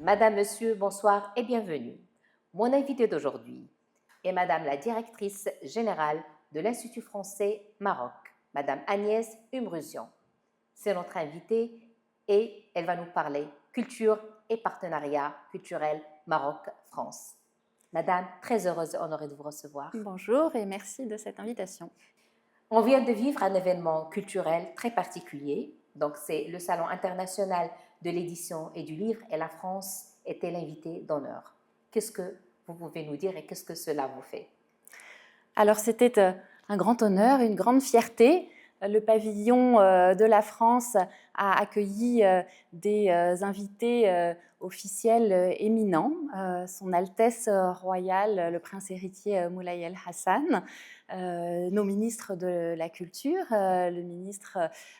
Madame, Monsieur, bonsoir et bienvenue. Mon invité d'aujourd'hui est Madame la directrice générale de l'Institut français Maroc, Madame Agnès Umruzian. C'est notre invitée et elle va nous parler culture et partenariat culturel Maroc-France. Madame, très heureuse et honorée de vous recevoir. Bonjour et merci de cette invitation. On vient de vivre un événement culturel très particulier. Donc, c'est le Salon international de l'édition et du livre et la France était l'invité d'honneur. Qu'est-ce que vous pouvez nous dire et qu'est-ce que cela vous fait? Alors c'était un grand honneur, une grande fierté. Le pavillon de la France a accueilli des invités officiels éminents. Son Altesse royale, le prince héritier Moulay El Hassan, nos ministres de la Culture, le ministre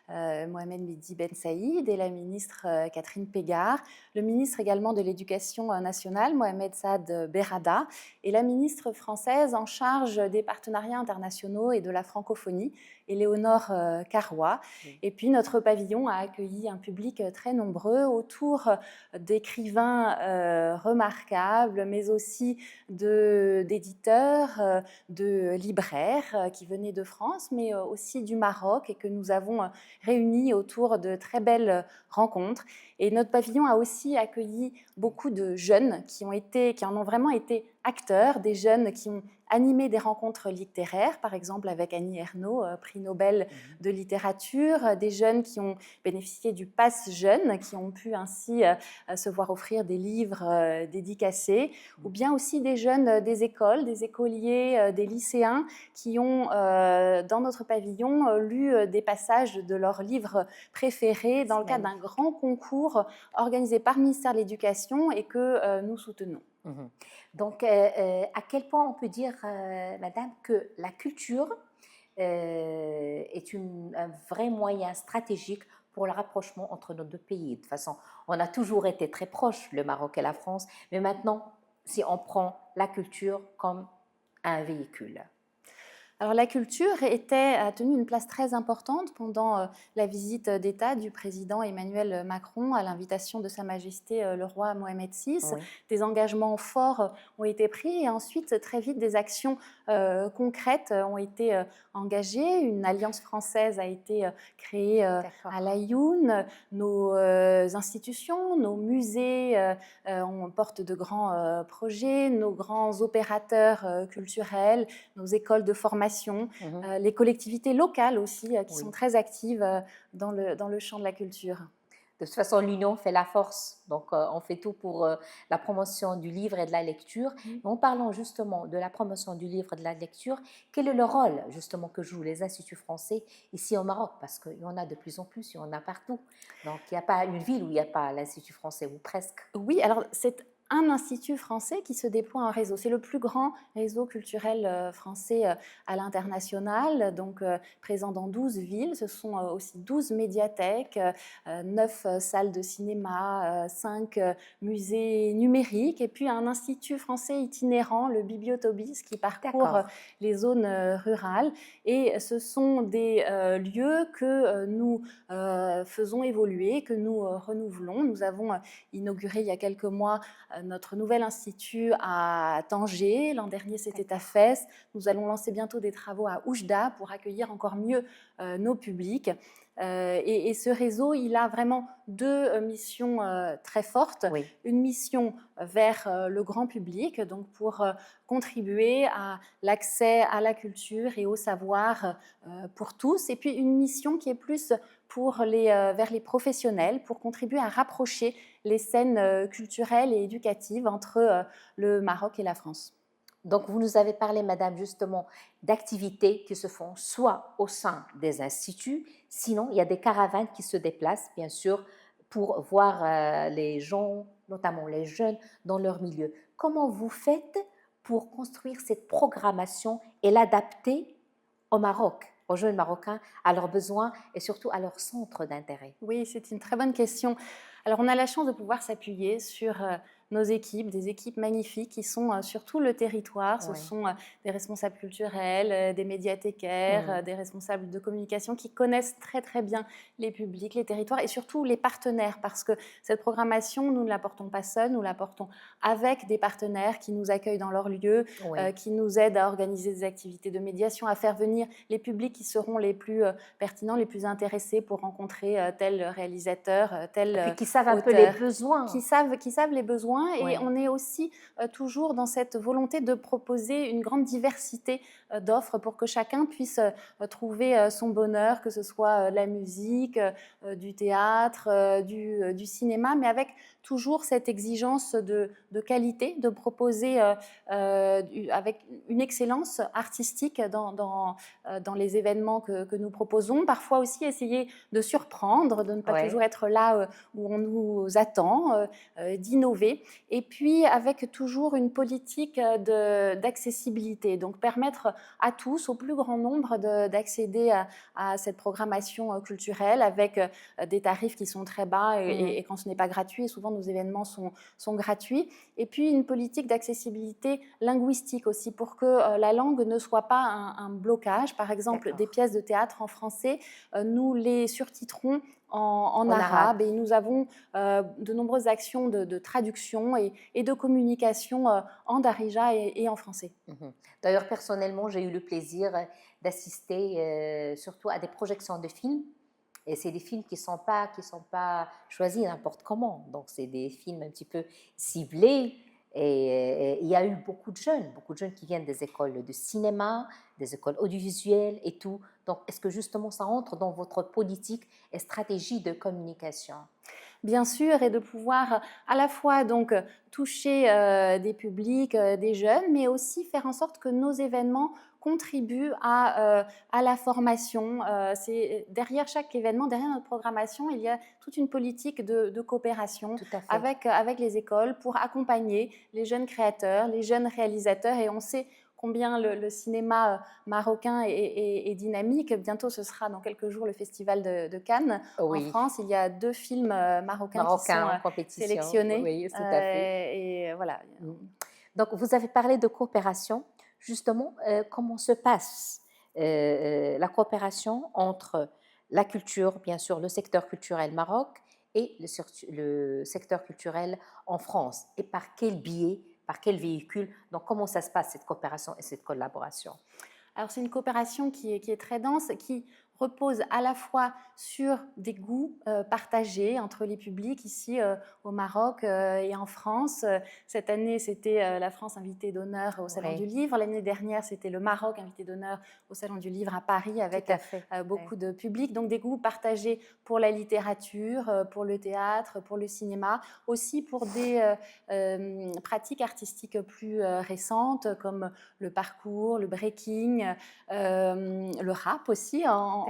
Mohamed Mehdi Ben Saïd et la ministre Catherine Pégard, le ministre également de l'Éducation nationale, Mohamed Saad Berrada, et la ministre française en charge des partenariats internationaux et de la francophonie, Éléonore Carrois. Et puis notre pavillon a accueilli un public très nombreux autour d'écrivains remarquables, mais aussi d'éditeurs, de libraires qui venaient de France, mais aussi du Maroc et que nous avons réunis autour de très belles rencontres. Et notre pavillon a aussi accueilli beaucoup de jeunes qui en ont vraiment été acteurs, des jeunes qui ont animé des rencontres littéraires, par exemple avec Annie Ernaux, prix Nobel de littérature, des jeunes qui ont bénéficié du Pass Jeune, qui ont pu ainsi se voir offrir des livres dédicacés, ou bien aussi des jeunes des écoles, des écoliers, des lycéens qui ont, dans notre pavillon, lu des passages de leurs livres préférés dans le cadre d'un grand concours organisé par le ministère de l'Éducation et que nous soutenons. Donc, à quel point on peut dire, Madame, que la culture est un vrai moyen stratégique pour le rapprochement entre nos deux pays. De toute façon, on a toujours été très proches, le Maroc et la France, mais maintenant, si on prend la culture comme un véhicule. Alors la culture a tenu une place très importante pendant la visite d'État du président Emmanuel Macron à l'invitation de Sa Majesté le roi Mohamed VI. Oui. Des engagements forts ont été pris et ensuite très vite des actions concrètes ont été engagées. Une alliance française a été créée à l'Aïoun. Nos institutions, nos musées on porte de grands projets, nos grands opérateurs culturels, nos écoles de formation, les collectivités locales aussi qui sont très actives dans le champ de la culture. De toute façon, l'union fait la force. Donc, on fait tout pour la promotion du livre et de la lecture. En parlant justement de la promotion du livre et de la lecture, quel est le rôle justement que jouent les instituts français ici au Maroc? Parce qu'il y en a de plus en plus, il y en a partout. Donc, il n'y a pas une ville où il n'y a pas l'institut français, ou presque. Oui, alors c'est un institut français qui se déploie en réseau. C'est le plus grand réseau culturel français à l'international, donc présent dans 12 villes. Ce sont aussi 12 médiathèques, 9 salles de cinéma, 5 musées numériques et puis un institut français itinérant, le Bibliotobis, qui parcourt les zones rurales. Et ce sont des lieux que nous faisons évoluer, que nous renouvelons. Nous avons inauguré il y a quelques mois notre nouvel institut à Tanger. L'an dernier, c'était à Fès. Nous allons lancer bientôt des travaux à Oujda pour accueillir encore mieux nos publics. Et ce réseau, il a vraiment deux missions très fortes. Oui. Une mission vers le grand public, donc pour contribuer à l'accès à la culture et au savoir pour tous. Et puis une mission qui est plus vers les professionnels, pour contribuer à rapprocher les scènes culturelles et éducatives entre le Maroc et la France. Donc, vous nous avez parlé, Madame, justement, d'activités qui se font soit au sein des instituts, sinon il y a des caravanes qui se déplacent, bien sûr, pour voir les gens, notamment les jeunes, dans leur milieu. Comment vous faites pour construire cette programmation et l'adapter au Maroc, aux jeunes Marocains, à leurs besoins et surtout à leurs centres d'intérêt? Oui, c'est une très bonne question. Alors, on a la chance de pouvoir s'appuyer sur nos équipes, des équipes magnifiques qui sont sur tout le territoire. Ce Oui. sont des responsables culturels, des médiathécaires, Mhm. des responsables de communication qui connaissent très très bien les publics, les territoires et surtout les partenaires, parce que cette programmation, nous ne la portons pas seuls, nous la portons avec des partenaires qui nous accueillent dans leur lieu, Oui. qui nous aident à organiser des activités de médiation, à faire venir les publics qui seront les plus pertinents, les plus intéressés pour rencontrer tel réalisateur, Et puis tel qui savent un peu les auteur, besoins. qui savent les besoins. Et Oui. on est aussi toujours dans cette volonté de proposer une grande diversité d'offres pour que chacun puisse trouver son bonheur, que ce soit la musique, du théâtre, du cinéma, mais avec toujours cette exigence de qualité, de proposer avec une excellence artistique dans les événements que nous proposons. Parfois aussi essayer de surprendre, de ne pas toujours Oui. être là où on nous attend, d'innover. Et puis avec toujours une politique d'accessibilité, donc permettre à tous, au plus grand nombre, d'accéder à cette programmation culturelle avec des tarifs qui sont très bas Mhm. et quand ce n'est pas gratuit, et souvent nos événements sont gratuits. Et puis une politique d'accessibilité linguistique aussi pour que la langue ne soit pas un blocage. Par exemple, des D'accord. pièces de théâtre en français, nous les surtitrons en En arabe. arabe et nous avons de nombreuses actions de traduction et de communication en darija et en français. Mhm. D'ailleurs, personnellement, j'ai eu le plaisir d'assister surtout à des projections de films. Et c'est des films qui sont pas choisis n'importe comment. Donc, c'est des films un petit peu ciblés. Et il y a eu beaucoup de jeunes qui viennent des écoles de cinéma, des écoles audiovisuelles et tout. Donc, est-ce que justement ça entre dans votre politique et stratégie de communication? Bien sûr, et de pouvoir à la fois donc toucher des publics, des jeunes, mais aussi faire en sorte que nos événements contribuent à la formation. C'est derrière chaque événement, derrière notre programmation, il y a toute une politique de coopération Tout à fait. avec les écoles pour accompagner les jeunes créateurs, les jeunes réalisateurs. Et on sait combien le cinéma marocain est dynamique. Bientôt, ce sera dans quelques jours le Festival de Cannes. En Oui, France, il y a 2 films marocains qui sont marocain en compétition. sélectionnés. Oui, tout à fait. Et voilà. Mm. Donc, vous avez parlé de coopération. Justement, comment se passe la coopération entre la culture, bien sûr, le secteur culturel Maroc et le secteur culturel en France? Et par quel biais, par quel véhicule? Donc, comment ça se passe, cette coopération et cette collaboration? Alors c'est une coopération qui est très dense, qui repose à la fois sur des goûts partagés entre les publics ici au Maroc et en France. Cette année, c'était la France invitée d'honneur au Salon du Oui, Livre. L'année dernière, c'était le Maroc invité d'honneur au Salon du Livre à Paris tout avec à fait. Oui. beaucoup de publics. Donc des goûts partagés pour la littérature, pour le théâtre, pour le cinéma, aussi pour des pratiques artistiques plus récentes comme le parcours, le breaking, le rap aussi. D'accord.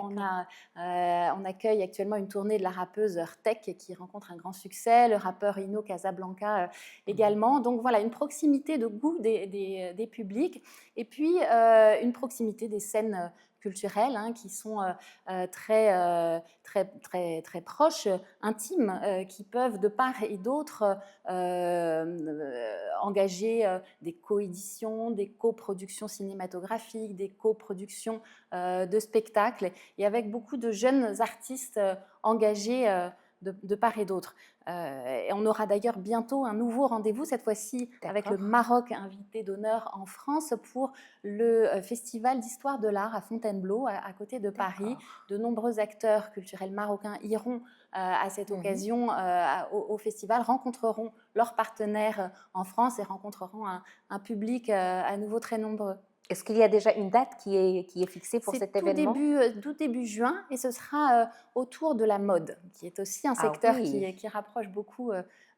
On accueille actuellement une tournée de la rappeuse Heurtek qui rencontre un grand succès, le rappeur Ino Casablanca Mhm. également. Donc voilà, une proximité de goût des publics et puis une proximité des scènes culturelles hein, qui sont très proches, intimes, qui peuvent de part et d'autre engager des coéditions, des coproductions cinématographiques, des coproductions de spectacles, et avec beaucoup de jeunes artistes engagés de part et d'autre. Et on aura d'ailleurs bientôt un nouveau rendez-vous, cette fois-ci avec le D'accord. Maroc invité d'honneur en France pour le Festival d'histoire de l'art à Fontainebleau, à côté de Paris. D'accord. De nombreux acteurs culturels marocains iront à cette Mhm. occasion au festival, rencontreront leurs partenaires en France et rencontreront un public à nouveau très nombreux. Est-ce qu'il y a déjà une date qui est fixée pour C'est cet événement? tout début juin et ce sera autour de la mode, qui est aussi un Ah secteur oui, qui rapproche beaucoup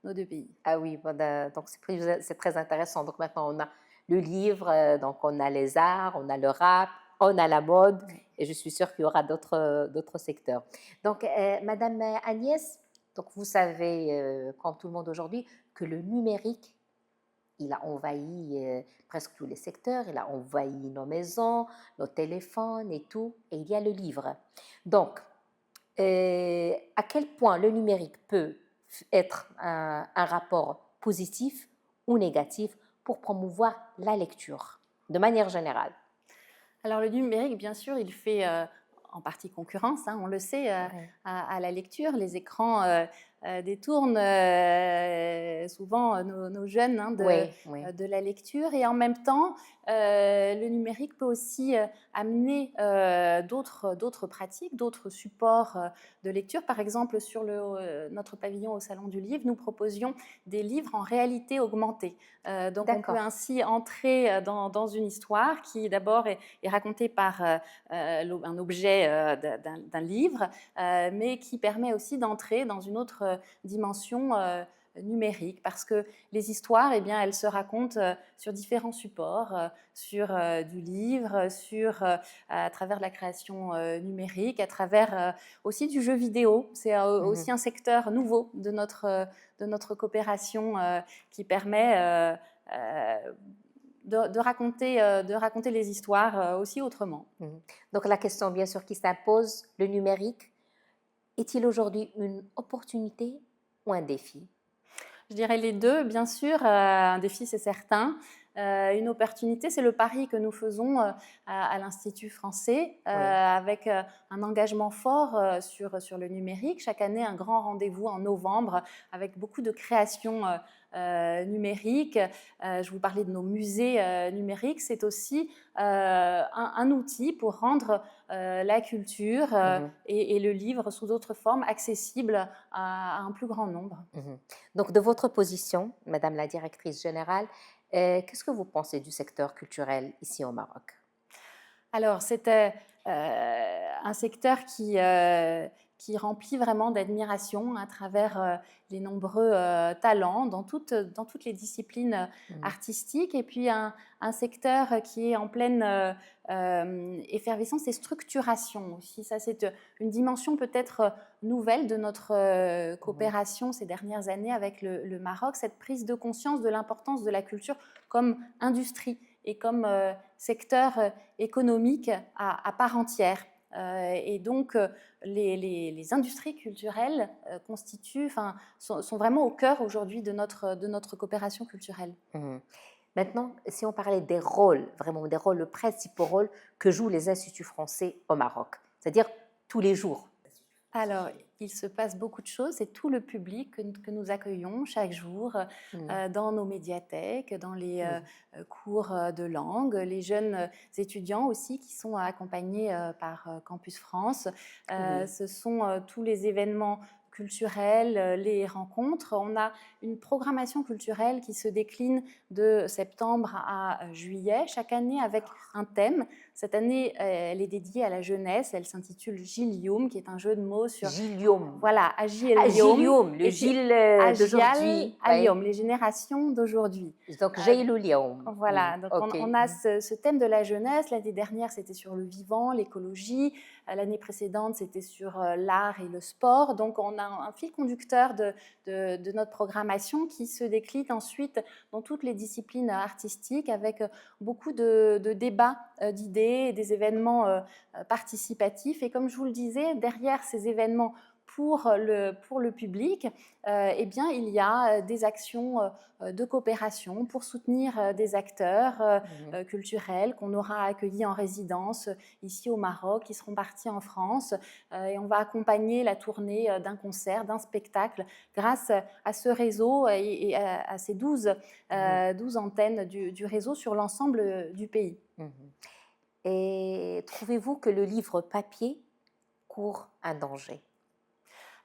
nos deux pays. ah oui, voilà, donc c'est très intéressant. Donc maintenant, on a le livre, donc on a les arts, on a le rap, on a la mode, Ouais. et je suis sûre qu'il y aura d'autres secteurs. Donc, Madame Agnès, donc vous savez, comme tout le monde aujourd'hui, que le numérique, il a envahi presque tous les secteurs, il a envahi nos maisons, nos téléphones et tout, et il y a le livre. Donc, à quel point le numérique peut être un rapport positifs ou négatifs pour promouvoir la lecture, de manière générale? Alors le numérique, bien sûr, il fait en partie concurrence, hein, on le sait, Ouais. à la lecture. Les écrans détournent souvent nos jeunes, hein, Oui, oui. de la lecture. Et en même temps, le numérique peut aussi amener d'autres pratiques, d'autres supports de lecture. Par exemple, sur notre pavillon au Salon du Livre, nous proposions des livres en réalité augmentée. Donc on peut D'accord. ainsi entrer dans une histoire qui d'abord est racontée par un objet d'un livre, mais qui permet aussi d'entrer dans une autre dimension numérique, parce que les histoires, eh bien, elles se racontent sur différents supports, sur du livre, à travers la création numérique, à travers aussi du jeu vidéo. C'est Mhm, aussi un secteur nouveau de notre coopération qui permet de raconter les histoires aussi autrement. mhm. Donc la question bien sûr qui s'impose, le numérique, est-il aujourd'hui une opportunité ou un défi? Je dirais les 2, bien sûr. Un défi, c'est certain. Une opportunité, c'est le pari que nous faisons à l'Institut français, Oui. avec un engagement fort sur le numérique. Chaque année, un grand rendez-vous en novembre avec beaucoup de créations numériques. Je vous parlais de nos musées numériques. C'est aussi un outil pour rendre la culture Mhm, et le livre sous d'autres formes accessibles à un plus grand nombre. mhm. Donc de votre position, Madame la directrice générale, qu'est-ce que vous pensez du secteur culturel ici au Maroc? Alors, c'est un secteur qui remplit vraiment d'admiration à travers les nombreux talents dans toutes les disciplines Mhm, artistiques, et puis un secteur qui est en pleine effervescence et structuration aussi. Ça, c'est une dimension peut-être nouvelle de notre mhm, coopération ces dernières années avec le Maroc, cette prise de conscience de l'importance de la culture comme industrie et comme secteur économique à part entière. Et donc, les industries culturelles sont vraiment au cœur aujourd'hui de notre coopération culturelle. mhm. Maintenant, si on parlait des rôles, vraiment des rôles, le principal rôle que jouent les instituts français au Maroc, c'est-à-dire tous les jours. Alors, il se passe beaucoup de choses. C'est tout le public que nous accueillons chaque jour Mhm, dans nos médiathèques, dans les oui, cours de langue, les jeunes étudiants aussi qui sont accompagnés par Campus France. oui. Ce sont tous les événements culturels, les rencontres. On a une programmation culturelle qui se décline de septembre à juillet, chaque année avec un thème. Cette année, elle est dédiée à la jeunesse. Elle s'intitule Gillium, qui est un jeu de mots sur, Gillium. voilà, Agi et Ah, Lium, Gillium, le et puis Gilles Agial, d'aujourd'hui. Oui. Alium, les générations d'aujourd'hui. Donc, Euh, Gillium. voilà, donc OK. on a ce thème de la jeunesse. L'année dernière, c'était sur le vivant, l'écologie. L'année précédente, c'était sur l'art et le sport. Donc on a un fil conducteur de notre programmation qui se décline ensuite dans toutes les disciplines artistiques, avec beaucoup de débats d'idées et des événements participatifs. Et comme je vous le disais, derrière ces événements pour le public, eh bien, il y a des actions de coopération pour soutenir des acteurs Mhm, culturels qu'on aura accueillis en résidence ici au Maroc, qui seront partis en France, et on va accompagner la tournée d'un concert, d'un spectacle, grâce à ce réseau et à ces 12 antennes du réseau sur l'ensemble du pays. mhm. Et trouvez-vous que le livre papier court un danger?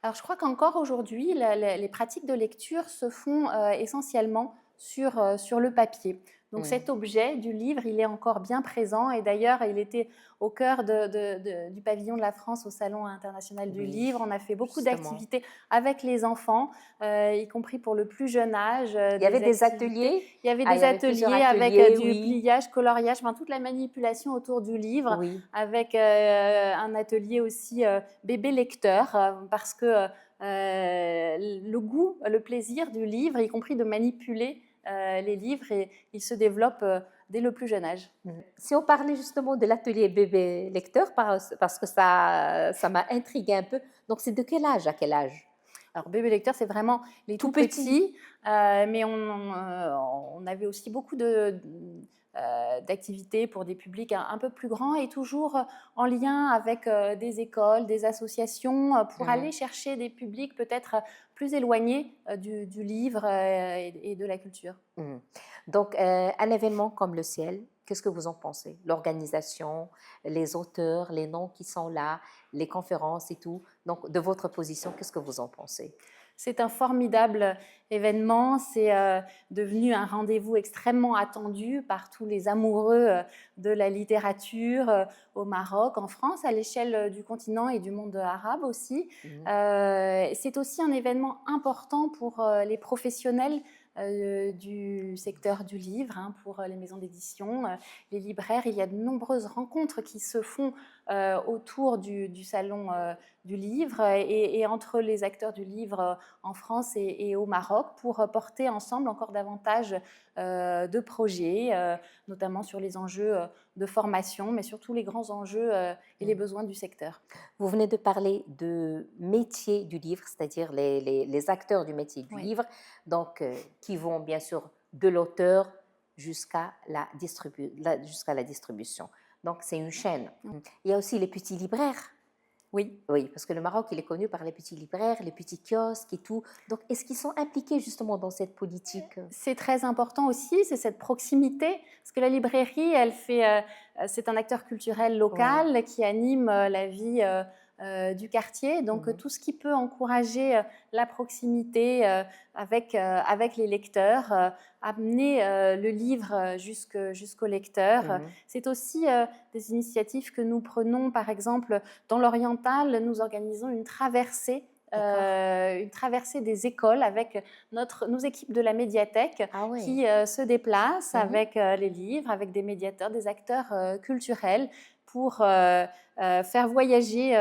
Alors, je crois qu'encore aujourd'hui, les pratiques de lecture se font essentiellement sur le papier. Donc, Mhm, cet objet du livre, il est encore bien présent. Et d'ailleurs, il était au cœur du pavillon de la France au Salon international du oui, livre. On a fait beaucoup justement. d'activités avec les enfants, y compris pour le plus jeune âge, Il y avait des des activités. ateliers? Il y avait Ah, il y des avait plusieurs ateliers avec ateliers, du oui, pliage, coloriage, enfin, toute la manipulation autour du livre, oui. avec un atelier aussi bébé lecteur, parce que le goût, le plaisir du livre, y compris de manipuler les livres, et il se développe dès le plus jeune âge. Mhm. Si on parlait justement de l'atelier bébé lecteur, parce que ça m'a intrigué un peu, donc c'est de quel âge à quel âge? Alors, bébé lecteur, c'est vraiment les tout Tout petit. petits, mais on avait aussi beaucoup d'activités pour des publics un peu plus grands et toujours en lien avec des écoles, des associations, pour aller Mhm. chercher des publics peut-être plus éloignés du livre et de la culture. Mhm. Donc, un événement comme le ciel, qu'est-ce que vous en pensez? L'organisation, les auteurs, les noms qui sont là, les conférences et tout. Donc, de votre position, qu'est-ce que vous en pensez? C'est un formidable événement, c'est devenu un rendez-vous extrêmement attendu par tous les amoureux de la littérature au Maroc, en France, à l'échelle du continent et du monde arabe aussi. Mhm. C'est aussi un événement important pour les professionnels du secteur du livre, hein, pour les maisons d'édition, les libraires. Il y a de nombreuses rencontres qui se font autour du salon du livre et entre les acteurs du livre en France et au Maroc pour porter ensemble encore davantage de projets, notamment sur les enjeux de formation, mais surtout les grands enjeux et les Mhm. besoins du secteur. Vous venez de parler de métier du livre, c'est-à-dire les acteurs du métier du Oui. livre, donc qui vont bien sûr de l'auteur jusqu'à jusqu'à la distribution. Donc c'est une chaîne. Il y a aussi les petits libraires. Oui. Oui, parce que le Maroc, il est connu par les petits libraires, les petits kiosques et tout. Donc, est-ce qu'ils sont impliqués justement dans cette politique? C'est très important aussi, c'est cette proximité, parce que la librairie, c'est un acteur culturel Oui. local qui anime la vie du quartier. Donc, Mhm. tout ce qui peut encourager la proximité avec les lecteurs, amener le livre jusqu'au lecteur. Mhm. C'est aussi des initiatives que nous prenons, par exemple, dans l'Oriental, nous organisons D'accord. une traversée des écoles avec nos équipes de la médiathèque Ah ouais. qui se déplacent Mhm. avec les livres, avec des médiateurs, des acteurs culturels pour faire voyager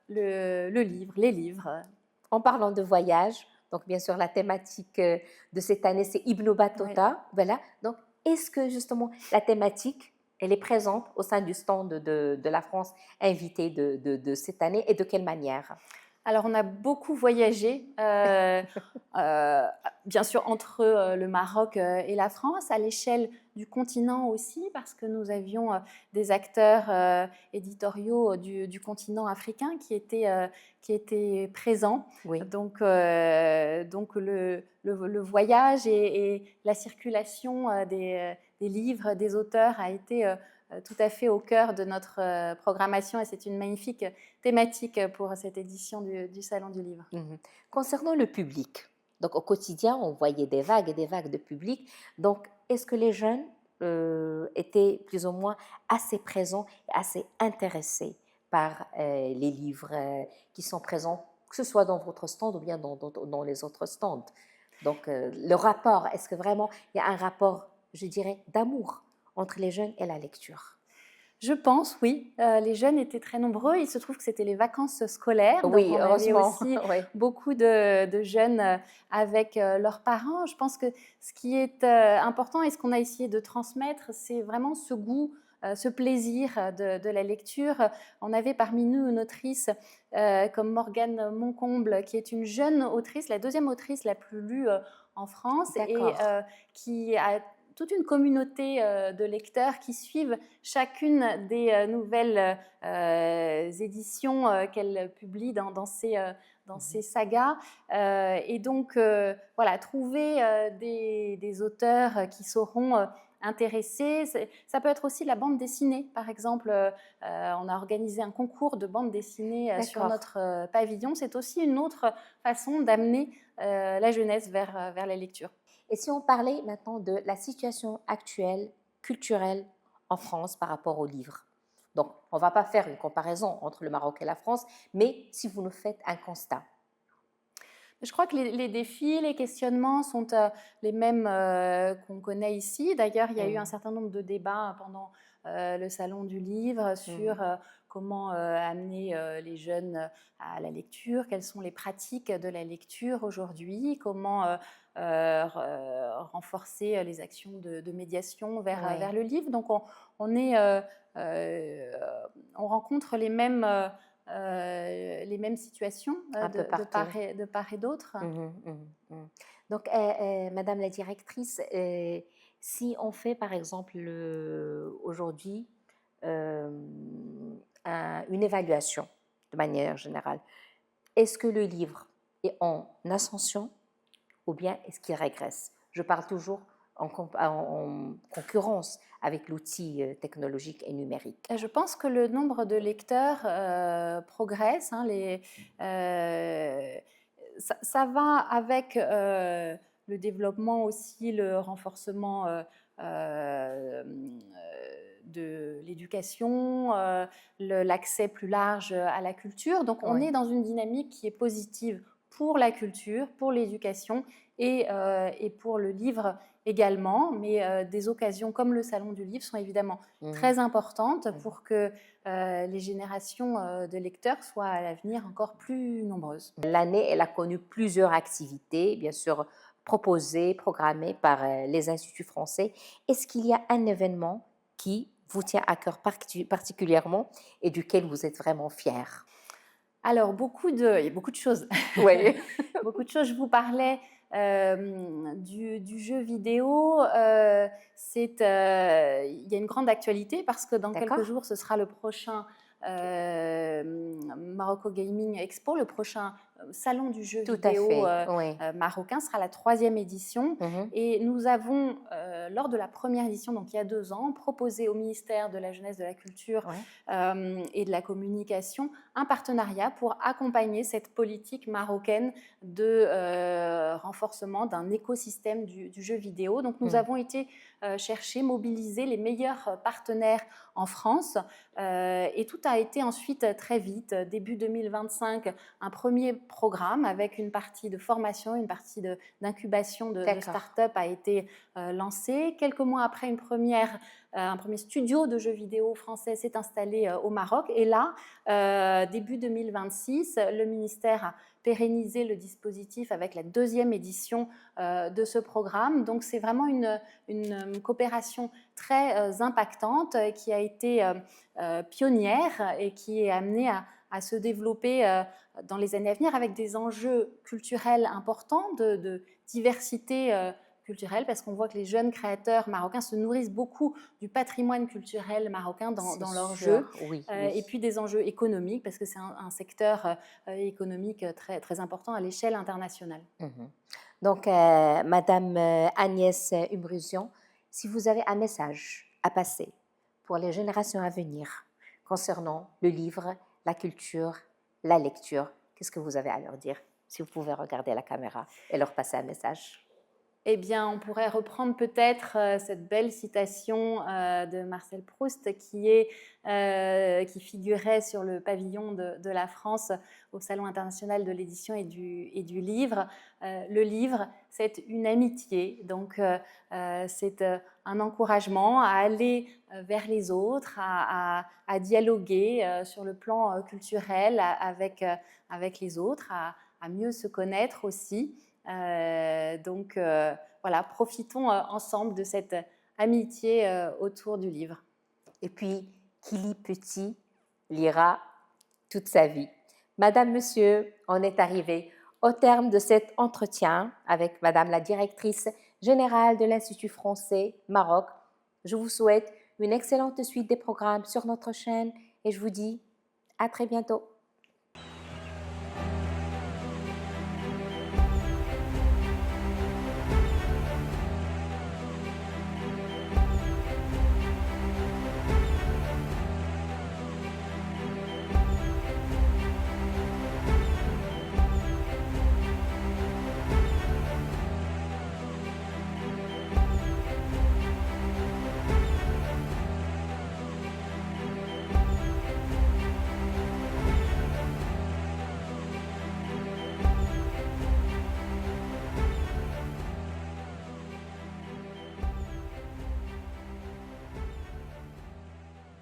le livre, les livres. En parlant de voyage, donc bien sûr la thématique de cette année, c'est Ibn Ouais. Battuta. Voilà. Donc, est-ce que justement la thématique, elle est présente au sein du stand de la France invitée de cette année et de quelle manière? Alors, on a beaucoup voyagé, euh, bien sûr, entre le Maroc et la France, à l'échelle du continent aussi, parce que nous avions des acteurs éditoriaux du continent africain qui étaient présents. Oui. Donc le voyage et la circulation des livres, des auteurs a été tout à fait au cœur de notre programmation et c'est une magnifique thématique pour cette édition du Salon du Livre. Mhm. Concernant le public, donc au quotidien, on voyait des vagues et des vagues de public. Donc, est-ce que les jeunes étaient plus ou moins assez présents et assez intéressés par les livres qui sont présents, que ce soit dans votre stand ou bien dans les autres stands? Donc, le rapport, est-ce que vraiment il y a un rapport, je dirais, d'amour entre les jeunes et la lecture? Je pense, oui. Les jeunes étaient très nombreux. Il se trouve que c'était les vacances scolaires, donc Oui, on avait heureusement, aussi oui. beaucoup de jeunes avec leurs parents. Je pense que ce qui est important et ce qu'on a essayé de transmettre, c'est vraiment ce goût, ce plaisir de la lecture. On avait parmi nous une autrice comme Morgane Moncomble, qui est une jeune autrice, la deuxième autrice la plus lue en France et D'accord. qui a toute une communauté de lecteurs qui suivent chacune des nouvelles éditions qu'elle publie dans Mhm. ses sagas. Et donc, voilà, trouver des auteurs qui sauront intéresser. Ça peut être aussi la bande dessinée. Par exemple, on a organisé un concours de bande dessinée sur D'accord. notre pavillon. C'est aussi une autre façon d'amener la jeunesse vers la lecture. Et si on parlait maintenant de la situation actuelle culturelle en France par rapport aux livres? Donc, on ne va pas faire une comparaison entre le Maroc et la France, mais si vous nous faites un constat. Je crois que les défis, les questionnements sont les mêmes qu'on connaît ici. D'ailleurs, il y a eu un Mhm. certain nombre de débats pendant le Salon du Livre sur Mhm. comment amener les jeunes à la lecture, quelles sont les pratiques de la lecture aujourd'hui, comment renforcer les actions de médiation vers Oui. le livre. Donc, on est, euh, on rencontre les mêmes les mêmes situations Un peu partout. de part et d'autre. Mhm, mhm, mhm. Donc, Madame la directrice, si on fait par exemple aujourd'hui euh, une évaluation de manière générale, est-ce que le livre est en ascension ou bien est-ce qu'il régresse? Je parle toujours en concurrence avec l'outil technologique et numérique. Je pense que le nombre de lecteurs progresse, hein, ça va avec le développement aussi, le renforcement euh, de l'éducation, l'accès plus large à la culture. Donc on Oui. est dans une dynamique qui est positive pour la culture, pour l'éducation et pour le livre également. Mais des occasions comme le Salon du Livre sont évidemment très importantes pour que les générations de lecteurs soient à l'avenir encore plus nombreuses. L'année, elle a connu plusieurs activités, bien sûr proposées, programmées par les instituts français. Est-ce qu'il y a un événement qui vous tient à cœur particulièrement et duquel vous êtes vraiment fier? Alors, il y a beaucoup de choses. Oui. Beaucoup de choses. Je vous parlais du jeu vidéo. Il y a une grande actualité parce que dans quelques D'accord? jours, ce sera le prochain Morocco Gaming Expo, le prochain salon du jeu Tout à vidéo fait, oui. marocain, sera la 3e édition. Mhm. Et nous avons, lors de la première édition, donc il y a 2 ans, proposé au ministère de la Jeunesse, de la Culture Ouais. et de la Communication un partenariat pour accompagner cette politique marocaine de renforcement d'un écosystème du jeu vidéo. Donc nous avons été chercher, mobiliser les meilleurs partenaires en France et tout a été ensuite très vite, début 2025, un premier programme avec une partie de formation, une partie d'incubation de D'accord. start-up a été lancé. Quelques mois après, un premier studio de jeux vidéo français s'est installé au Maroc. Et là, début 2026, le ministère a pérennisé le dispositif avec la 2e édition de ce programme. Donc c'est vraiment une coopération très impactante qui a été pionnière et qui est amenée à se développer dans les années à venir avec des enjeux culturels importants, de diversité culturelle, parce qu'on voit que les jeunes créateurs marocains se nourrissent beaucoup du patrimoine culturel marocain dans leurs jeux, Oui, et oui. puis des enjeux économiques, parce que c'est un secteur économique très, très important à l'échelle internationale. Mhm. Donc, Madame Agnès Umrusian, si vous avez un message à passer pour les générations à venir concernant le livre, la culture, la lecture, qu'est-ce que vous avez à leur dire? Si vous pouvez regarder la caméra et leur passer un message. Eh bien, on pourrait reprendre peut-être cette belle citation de Marcel Proust qui figurait sur le pavillon de la France au Salon international de l'édition et du livre. Le livre, c'est une amitié, donc c'est un encouragement à aller vers les autres, à dialoguer sur le plan culturel avec les autres, à mieux se connaître aussi. Voilà, profitons ensemble de cette amitié autour du livre. Et puis, qui lit petit lira toute sa vie. Madame, Monsieur, on est arrivé au terme de cet entretien avec Madame la directrice générale de l'Institut français Maroc. Je vous souhaite une excellente suite des programmes sur notre chaîne et je vous dis à très bientôt.